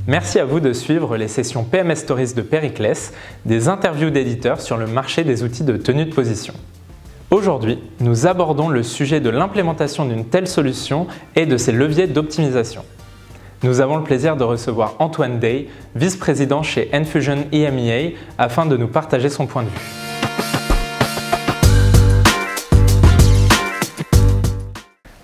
Merci à vous de suivre les sessions PMS Stories de Périclès, des interviews d'éditeurs sur le marché des outils de tenue de position. Aujourd'hui, nous abordons le sujet de l'implémentation d'une telle solution et de ses leviers d'optimisation. Nous avons le plaisir de recevoir Antoine Day, vice-président chez Enfusion EMEA, afin de nous partager son point de vue.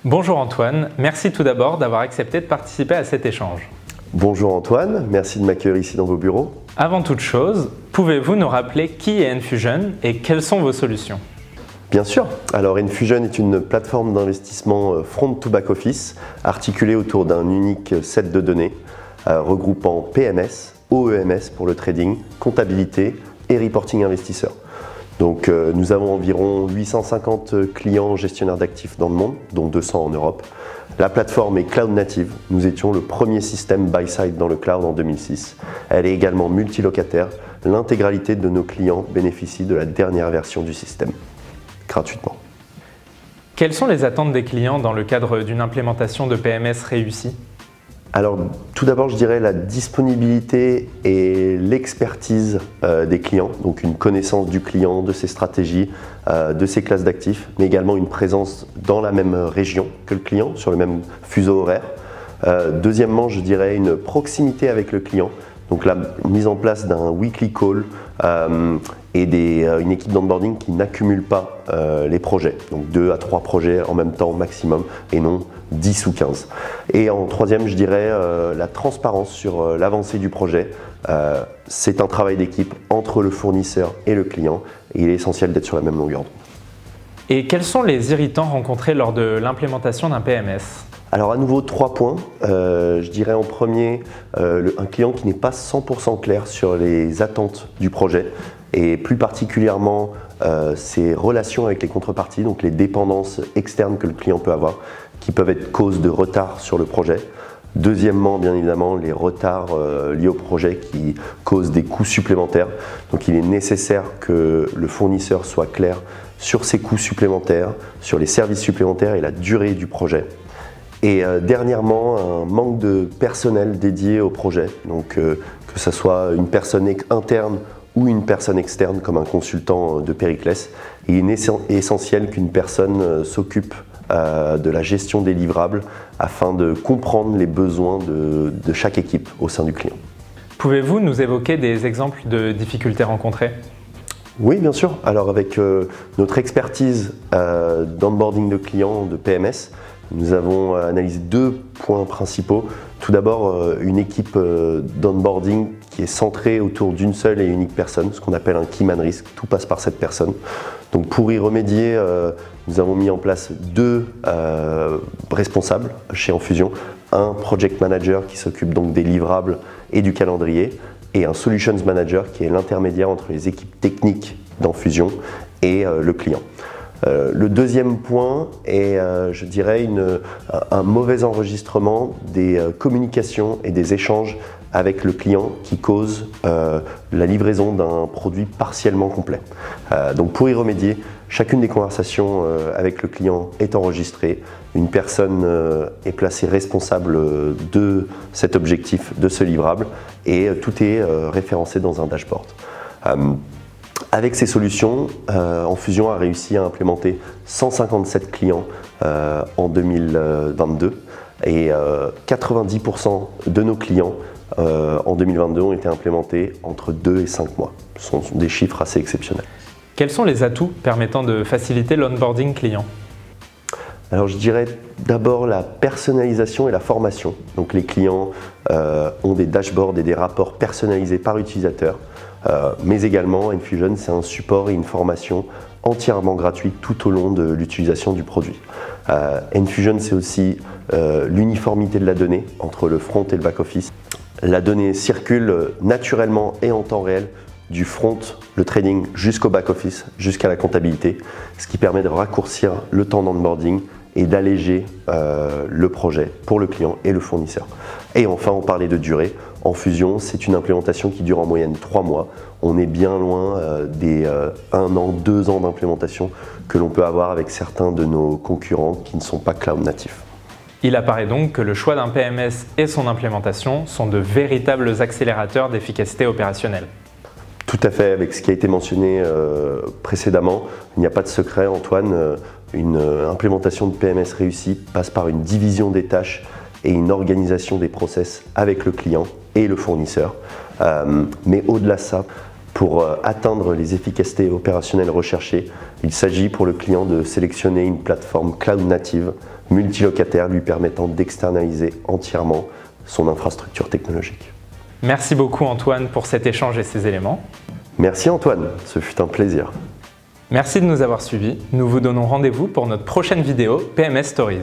Bonjour Antoine, merci tout d'abord d'avoir accepté de participer à cet échange. Bonjour Antoine, merci de m'accueillir ici dans vos bureaux. Avant toute chose, pouvez-vous nous rappeler qui est Enfusion et quelles sont vos solutions ? Bien sûr. Alors Enfusion est une plateforme d'investissement front to back office articulée autour d'un unique set de données regroupant PMS, OEMS pour le trading, comptabilité et reporting investisseur. Donc nous avons environ 850 clients gestionnaires d'actifs dans le monde, dont 200 en Europe. La plateforme est cloud native. Nous étions le premier système buy-side dans le cloud en 2006. Elle est également multilocataire. L'intégralité de nos clients bénéficie de la dernière version du système, gratuitement. Quelles sont les attentes des clients dans le cadre d'une implémentation de PMS réussie ? Alors, tout d'abord, je dirais la disponibilité et l'expertise des clients, donc une connaissance du client, de ses stratégies, de ses classes d'actifs, mais également une présence dans la même région que le client, sur le même fuseau horaire. Deuxièmement, je dirais une proximité avec le client, donc la mise en place d'un weekly call et une équipe d'onboarding qui n'accumule pas les projets, donc 2 à 3 projets en même temps maximum et non 10 ou 15. Et en troisième, je dirais la transparence sur l'avancée du projet. C'est un travail d'équipe entre le fournisseur et le client et il est essentiel d'être sur la même longueur d'onde. Et quels sont les irritants rencontrés lors de l'implémentation d'un PMS ? Alors à nouveau 3 points. Je dirais en premier un client qui n'est pas 100% clair sur les attentes du projet et plus particulièrement ses relations avec les contreparties, donc les dépendances externes que le client peut avoir, qui peuvent être cause de retard sur le projet. Deuxièmement, bien évidemment, les retards liés au projet qui causent des coûts supplémentaires. Donc il est nécessaire que le fournisseur soit clair sur ses coûts supplémentaires, sur les services supplémentaires et la durée du projet. Et dernièrement, un manque de personnel dédié au projet, donc que ce soit une personne interne ou une personne externe comme un consultant de Périclès. Il est essentiel qu'une personne s'occupe de la gestion des livrables afin de comprendre les besoins de chaque équipe au sein du client. Pouvez-vous nous évoquer des exemples de difficultés rencontrées ? Oui, bien sûr. Alors avec notre expertise d'onboarding de clients de PMS, nous avons analysé 2 points principaux. Tout d'abord, une équipe d'onboarding qui est centrée autour d'une seule et unique personne, ce qu'on appelle un key man risk. Tout passe par cette personne. Donc pour y remédier, nous avons mis en place 2 responsables chez Enfusion. Un project manager qui s'occupe donc des livrables et du calendrier et un solutions manager qui est l'intermédiaire entre les équipes techniques d'Enfusion et le client. Le deuxième point est, je dirais, un mauvais enregistrement des communications et des échanges avec le client qui cause la livraison d'un produit partiellement complet. Donc pour y remédier, chacune des conversations avec le client est enregistrée. Une personne est placée responsable de cet objectif, de ce livrable, et tout est référencé dans un dashboard. Avec ces solutions, Enfusion a réussi à implémenter 157 clients en 2022 et 90% de nos clients en 2022 ont été implémentés entre 2 et 5 mois. Ce sont des chiffres assez exceptionnels. Quels sont les atouts permettant de faciliter l'onboarding client ? Alors je dirais d'abord la personnalisation et la formation. Donc les clients ont des dashboards et des rapports personnalisés par utilisateur. Mais également, Enfusion, c'est un support et une formation entièrement gratuite tout au long de l'utilisation du produit. Enfusion, c'est aussi l'uniformité de la donnée entre le front et le back-office. La donnée circule naturellement et en temps réel du front, le trading, jusqu'au back-office, jusqu'à la comptabilité, ce qui permet de raccourcir le temps d'onboarding et d'alléger le projet pour le client et le fournisseur. Et enfin, on parlait de durée. Enfusion, c'est une implémentation qui dure en moyenne 3 mois. On est bien loin des 1 an, 2 ans d'implémentation que l'on peut avoir avec certains de nos concurrents qui ne sont pas cloud natifs. Il apparaît donc que le choix d'un PMS et son implémentation sont de véritables accélérateurs d'efficacité opérationnelle. Tout à fait, avec ce qui a été mentionné précédemment, il n'y a pas de secret, Antoine. Une implémentation de PMS réussie passe par une division des tâches et une organisation des process avec le client et le fournisseur. Mais au-delà de ça, pour atteindre les efficacités opérationnelles recherchées, il s'agit pour le client de sélectionner une plateforme cloud native, multilocataire, lui permettant d'externaliser entièrement son infrastructure technologique. Merci beaucoup Antoine pour cet échange et ces éléments. Merci Antoine, ce fut un plaisir. Merci de nous avoir suivis. Nous vous donnons rendez-vous pour notre prochaine vidéo PMS Stories.